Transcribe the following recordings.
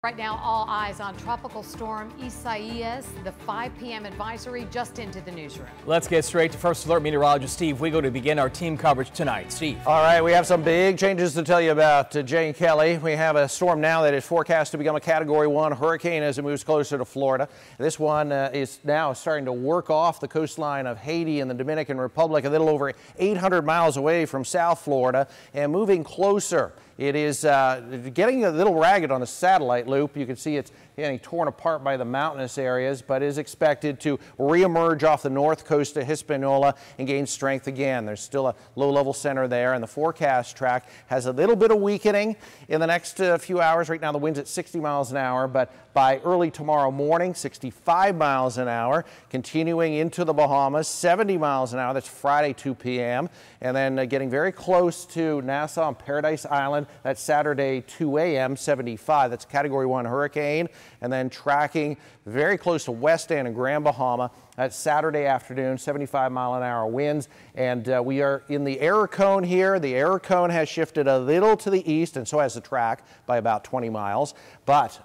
Right now, all eyes on Tropical Storm Isaias. The 5 p.m. advisory just into the newsroom. Let's get straight to First Alert meteorologist Steve Wigo to begin our team coverage tonight. Steve. All right, we have some big changes to tell you about. Jane Kelly, we have a storm now that is forecast to become a Category 1 hurricane as it moves closer to Florida. This one is now starting to work off the coastline of Haiti and the Dominican Republic, a little over 800 miles away from South Florida and moving closer. It is getting a little ragged on the satellite loop. You can see it's getting torn apart by the mountainous areas, but is expected to reemerge off the north coast of Hispaniola and gain strength again. There's still a low-level center there, and the forecast track has a little bit of weakening in the next few hours. Right now, the wind's at 60 miles an hour, but by early tomorrow morning, 65 miles an hour, continuing into the Bahamas, 70 miles an hour. That's Friday, 2 p.m., and then getting very close to Nassau and Paradise Island. That's Saturday, 2 a.m., 75. That's Category 1 hurricane. And then tracking very close to West End and Grand Bahama. That's Saturday afternoon, 75-mile-an-hour winds. And we are in the error cone here. The error cone has shifted a little to the east, and so has the track by about 20 miles. But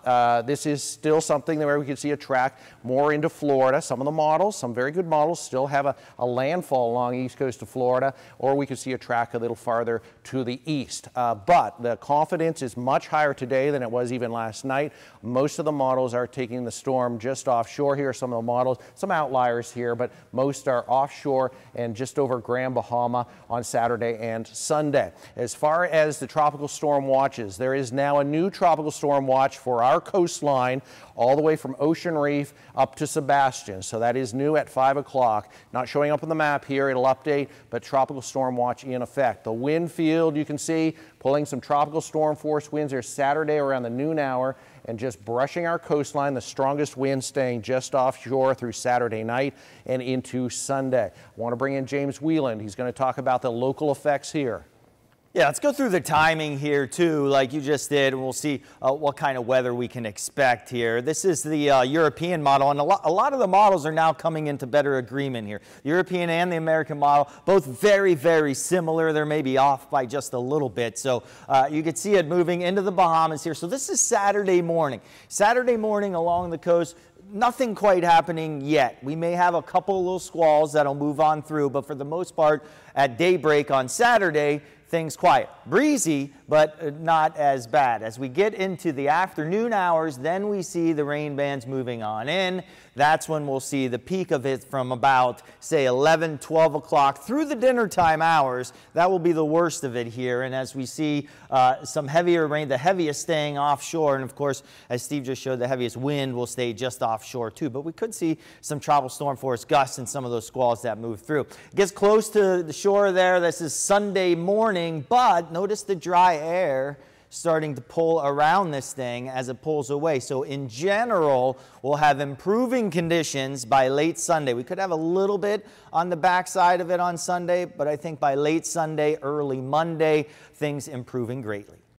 this is still something where we can see a track more into Florida. Some of the models, some very good models, still have a landfall along the east coast of Florida, or we could see a track a little farther to the east. But the confidence is much higher today than it was even last night. Most of the models are taking the storm just offshore here. Some of the models, some outliers here, but most are offshore and just over Grand Bahama on Saturday and Sunday. As far as the tropical storm watches, there is now a new tropical storm watch for our coastline all the way from Ocean Reef up to Sebastian. So that is new at 5 o'clock. Not showing up on the map here. It'll update, but tropical storm watch in effect. The wind field, you can see, pulling some tropical storm force winds here Saturday around the noon hour and just brushing our coastline. The strongest wind staying just offshore through Saturday night and into Sunday. I want to bring in James Wieland. He's going to talk about the local effects here. Yeah, let's go through the timing here too, like you just did, and we'll see what kind of weather we can expect here. This is the European model, and a lot of the models are now coming into better agreement here. The European and the American model, both very, very similar. They're maybe off by just a little bit. So you can see it moving into the Bahamas here. So this is Saturday morning. Saturday morning along the coast. Nothing quite happening yet. We may have a couple of little squalls that'll move on through, but for the most part, at daybreak on Saturday, things quiet. Breezy, but not as bad. As we get into the afternoon hours, then we see the rain bands moving on in. That's when we'll see the peak of it from about, say, 11, 12 o'clock through the dinner time hours. That will be the worst of it here. And as we see some heavier rain, the heaviest staying offshore. And of course, as Steve just showed, the heaviest wind will stay just offshore too. But we could see some tropical storm force gusts and some of those squalls that move through. It gets close to the shore there. This is Sunday morning, but notice the dry air starting to pull around this thing as it pulls away. So in general, we'll have improving conditions by late Sunday. We could have a little bit on the backside of it on Sunday, but I think by late Sunday, early Monday, things improving greatly.